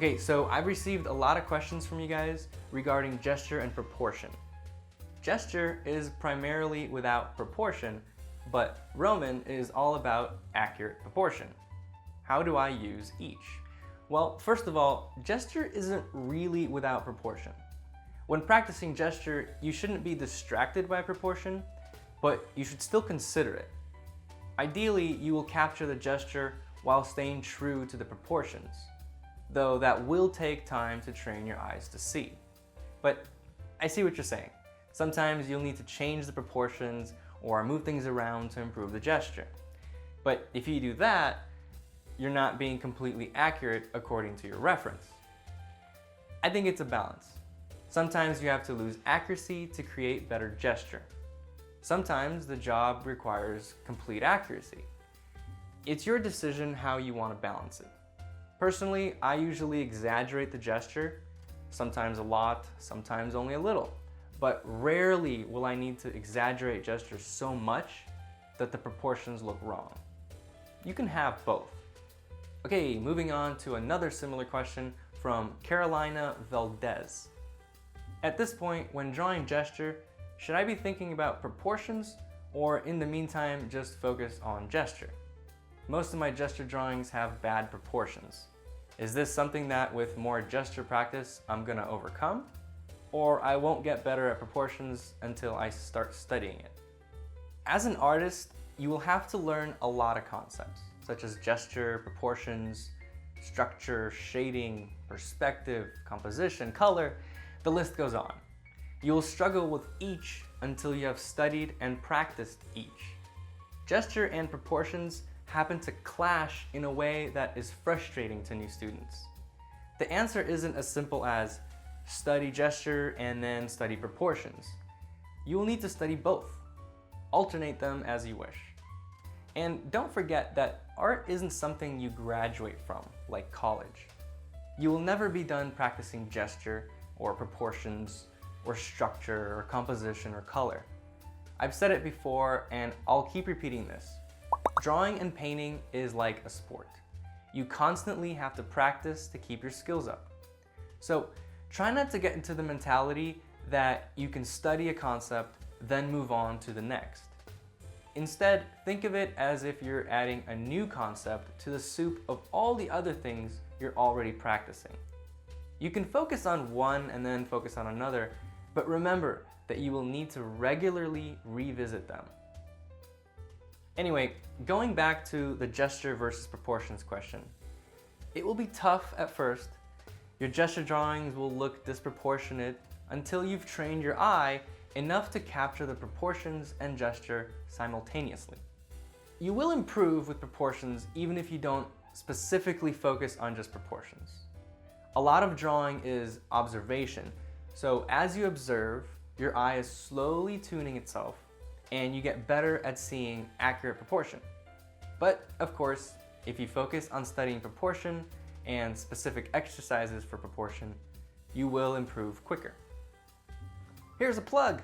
Okay, so I've received a lot of questions from you guys regarding gesture and proportion. Gesture is primarily without proportion, but Roman is all about accurate proportion. How do I use each? Well, first of all, gesture isn't really without proportion. When practicing gesture, you shouldn't be distracted by proportion, but you should still consider it. Ideally, you will capture the gesture while staying true to the proportions, though that will take time to train your eyes to see. But I see what you're saying. Sometimes you'll need to change the proportions or move things around to improve the gesture. But if you do that, you're not being completely accurate according to your reference. I think it's a balance. Sometimes you have to lose accuracy to create better gesture. Sometimes the job requires complete accuracy. It's your decision how you want to balance it. Personally, I usually exaggerate the gesture, sometimes a lot, sometimes only a little, but rarely will I need to exaggerate gesture so much that the proportions look wrong. You can have both. Okay, moving on to another similar question from Carolina Valdez. At this point, when drawing gesture, should I be thinking about proportions or in the meantime just focus on gesture? Most of my gesture drawings have bad proportions. Is this something that with more gesture practice I'm gonna overcome? Or I won't get better at proportions until I start studying it? As an artist, you will have to learn a lot of concepts, such as gesture, proportions, structure, shading, perspective, composition, color, the list goes on. You will struggle with each until you have studied and practiced each. Gesture and proportions happen to clash in a way that is frustrating to new students. The answer isn't as simple as study gesture and then study proportions. You will need to study both. Alternate them as you wish. And don't forget that art isn't something you graduate from, like college. You will never be done practicing gesture or proportions or structure or composition or color. I've said it before and I'll keep repeating this. Drawing and painting is like a sport. You constantly have to practice to keep your skills up. So try not to get into the mentality that you can study a concept, then move on to the next. Instead, think of it as if you're adding a new concept to the soup of all the other things you're already practicing. You can focus on one and then focus on another, but remember that you will need to regularly revisit them. Anyway, going back to the gesture versus proportions question. It will be tough at first. Your gesture drawings will look disproportionate until you've trained your eye enough to capture the proportions and gesture simultaneously. You will improve with proportions even if you don't specifically focus on just proportions. A lot of drawing is observation, so as you observe, your eye is slowly tuning itself and you get better at seeing accurate proportion. But of course, if you focus on studying proportion and specific exercises for proportion, you will improve quicker. Here's a plug.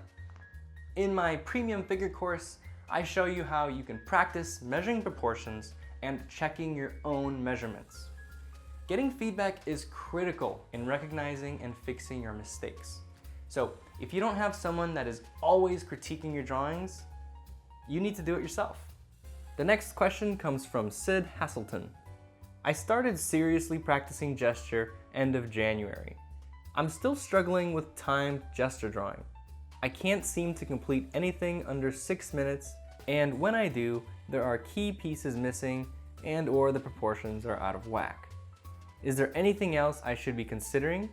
In my premium figure course, I show you how you can practice measuring proportions and checking your own measurements. Getting feedback is critical in recognizing and fixing your mistakes. So if you don't have someone that is always critiquing your drawings, you need to do it yourself. The next question comes from Sid Hasselton. I started seriously practicing gesture end of January. I'm still struggling with timed gesture drawing. I can't seem to complete anything under 6 minutes, and when I do, there are key pieces missing and/or the proportions are out of whack. Is there anything else I should be considering,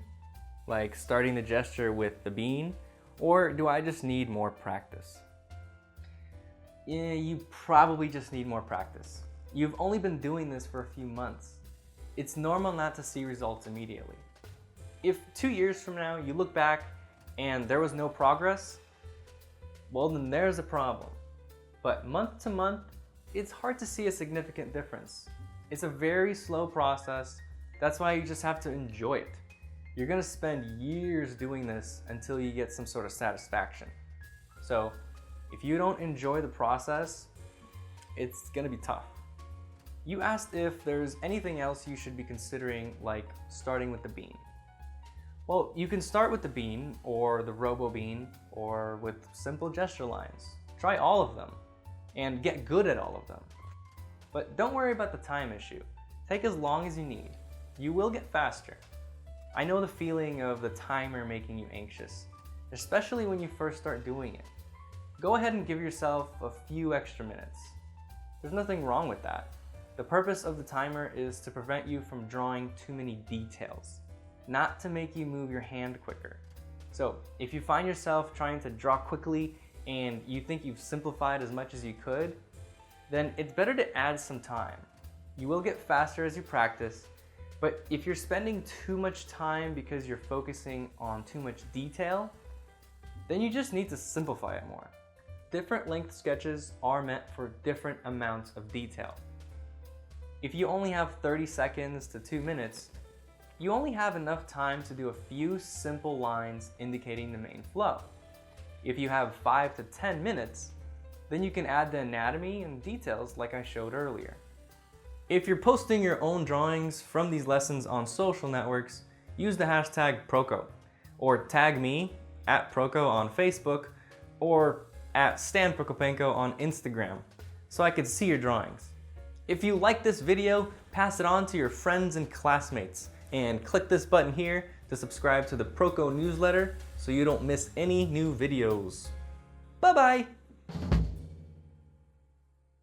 like starting the gesture with the bean, or do I just need more practice? Yeah, you probably just need more practice. You've only been doing this for a few months. It's normal not to see results immediately. If 2 years from now you look back and there was no progress, well then there's a problem. But month to month, it's hard to see a significant difference. It's a very slow process. That's why you just have to enjoy it. You're gonna spend years doing this until you get some sort of satisfaction. So if you don't enjoy the process, it's gonna be tough. You asked if there's anything else you should be considering, like starting with the bean. Well, you can start with the bean, or the robo bean, or with simple gesture lines. Try all of them, and get good at all of them. But don't worry about the time issue. Take as long as you need. You will get faster. I know the feeling of the timer making you anxious, especially when you first start doing it. Go ahead and give yourself a few extra minutes. There's nothing wrong with that. The purpose of the timer is to prevent you from drawing too many details, not to make you move your hand quicker. So if you find yourself trying to draw quickly and you think you've simplified as much as you could, then it's better to add some time. You will get faster as you practice, but if you're spending too much time because you're focusing on too much detail, then you just need to simplify it more. Different length sketches are meant for different amounts of detail. If you only have 30 seconds to 2 minutes, you only have enough time to do a few simple lines indicating the main flow. If you have 5 to 10 minutes, then you can add the anatomy and details like I showed earlier. If you're posting your own drawings from these lessons on social networks, use the hashtag Proko, or tag me at Proko on Facebook, or at Prokopenko on Instagram, so I could see your drawings. If you like this video, pass it on to your friends and classmates, and click this button here to subscribe to the Proko newsletter so you don't miss any new videos. Bye-bye!